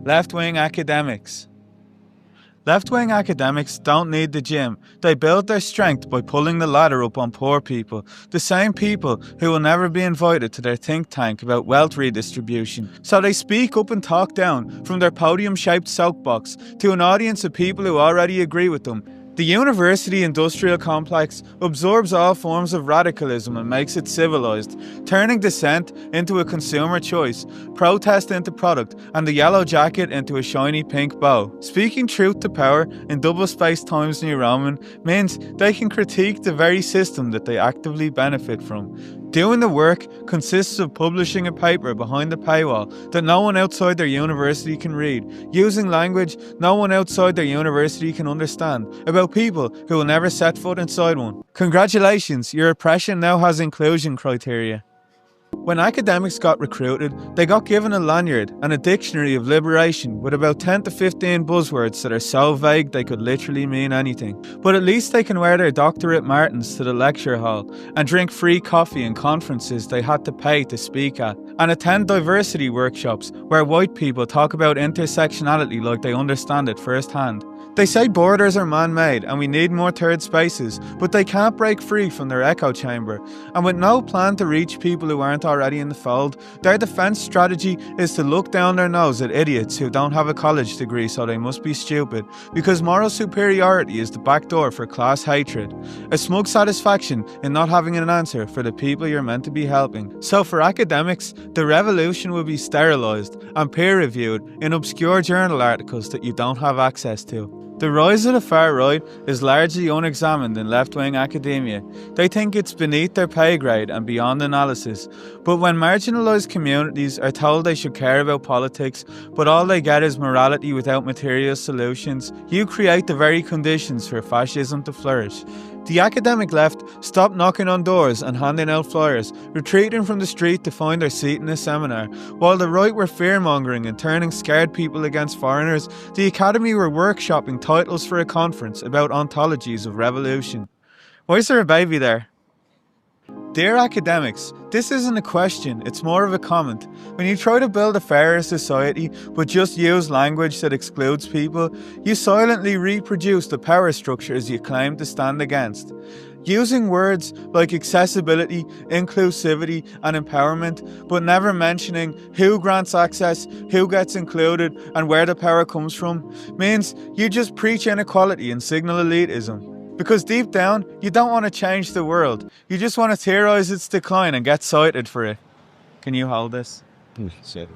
Left-wing academics. Left-wing academics don't need the gym. They build their strength by pulling the ladder up on poor people, the same people who will never be invited to their think tank about wealth redistribution. So they speak up and talk down from their podium-shaped soapbox to an audience of people who already agree with them. The university-industrial complex absorbs all forms of radicalism and makes it civilized, turning dissent into a consumer choice, protest into product, and the yellow jacket into a shiny pink bow. Speaking truth to power in double-spaced Times New Roman means they can critique the very system that they actively benefit from. Doing the work consists of publishing a paper behind a paywall that no one outside their university can read, using language no one outside their university can understand, about people who will never set foot inside one. Congratulations, your oppression now has inclusion criteria. When academics got recruited, they got given a lanyard and a dictionary of liberation with about 10 to 15 buzzwords that are so vague they could literally mean anything. But at least they can wear their doctorate martens to the lecture hall and drink free coffee in conferences they had to pay to speak at, and attend diversity workshops where white people talk about intersectionality like they understand it firsthand. They say borders are man-made and we need more third spaces, but they can't break free from their echo chamber. And with no plan to reach people who aren't already in the fold, their defense strategy is to look down their nose at idiots who don't have a college degree so they must be stupid, because moral superiority is the back door for class hatred, a smug satisfaction in not having an answer for the people you're meant to be helping. So for academics, the revolution will be sterilised and peer-reviewed in obscure journal articles that you don't have access to. The rise of the far right is largely unexamined in left-wing academia. They think it's beneath their pay grade and beyond analysis. But when marginalised communities are told they should care about politics, but all they get is morality without material solutions, you create the very conditions for fascism to flourish. The academic left stopped knocking on doors and handing out flyers, retreating from the street to find their seat in a seminar. While the right were fear-mongering and turning scared people against foreigners, the academy were workshopping titles for a conference about ontologies of revolution. Why is there a baby there? Dear academics, this isn't a question, it's more of a comment. When you try to build a fairer society but just use language that excludes people, you silently reproduce the power structures you claim to stand against. Using words like accessibility, inclusivity and empowerment, but never mentioning who grants access, who gets included and where the power comes from, means you just preach inequality and signal elitism. Because deep down, you don't want to change the world. You just want to theorize its decline and get cited for it. Can you hold this? Cited.